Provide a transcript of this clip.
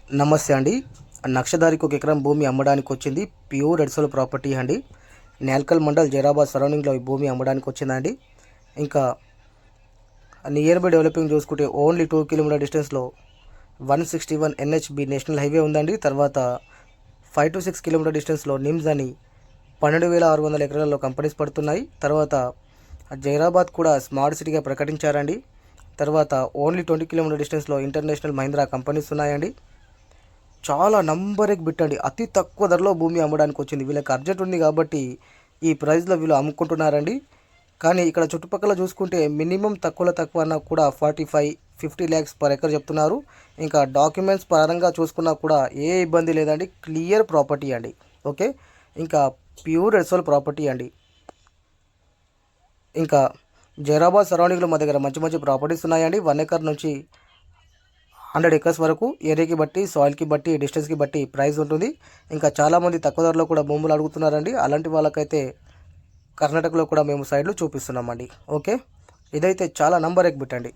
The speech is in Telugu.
నమస్తే అండి. నక్షదారికి 1 ఎకరం భూమి అమ్మడానికి వచ్చింది. ప్యూర్ రెడ్ సోల్ ప్రాపర్టీ అండి. నేల్కల్ మండల్ జైరాబాద్ సరౌండింగ్లో ఈ భూమి అమ్మడానికి వచ్చిందండి. ఇంకా నియర్ బై డెవలపింగ్ చూసుకుంటే ఓన్లీ 2 కిలోమీటర్ డిస్టెన్స్లో 161 NHB నేషనల్ హైవే ఉందండి. తర్వాత 5 to 6 కిలోమీటర్ డిస్టెన్స్లో నిమ్స్ అని 12,600 ఎకరాల్లో కంపెనీస్ పడుతున్నాయి. తర్వాత జైరాబాద్ కూడా స్మార్ట్ సిటీగా ప్రకటించారండి. తర్వాత ఓన్లీ 20 కిలోమీటర్ డిస్టెన్స్లో ఇంటర్నేషనల్ మహీంద్రా కంపెనీస్ ఉన్నాయండి. చాలా నంబర్ ఎగ్ బిట్ అండి. అతి తక్కువ ధరలో భూమి అమ్మడానికి వచ్చింది. వీళ్ళకి అర్జెంట్ ఉంది కాబట్టి ఈ ప్రైస్లో వీళ్ళు అమ్ముకుంటున్నారండి. కానీ ఇక్కడ చుట్టుపక్కల చూసుకుంటే మినిమం తక్కువలో తక్కువ అన్నా కూడా 45-50 ల్యాక్స్ పర్ ఎకర్ చెప్తున్నారు. ఇంకా డాక్యుమెంట్స్ పరంగా చూసుకున్నా కూడా ఏ ఇబ్బంది లేదండి. క్లియర్ ప్రాపర్టీ అండి. ఓకే, ఇంకా ప్యూర్ రెడ్ సోల్ ప్రాపర్టీ అండి. ఇంకా జైరాబాద్ సరౌండింగ్లో మా దగ్గర మంచి మంచి ప్రాపర్టీస్ ఉన్నాయండి. 1 ఎకర్ నుంచి 100 ఎకర్స్ వరకు ఏరియాకి బట్టి, సాయిల్కి బట్టి, డిస్టెన్స్కి బట్టి ప్రైస్ ఉంటుంది. ఇంకా చాలామంది తక్కువ ధరలో కూడా భూములు అడుగుతున్నారండి. అలాంటి వాళ్ళకైతే కర్ణాటకలో కూడా మేము సైడ్లు చూపిస్తున్నామండి. ఓకే, ఇదైతే చాలా నంబర్ ఎగ్ బిట్ అండి.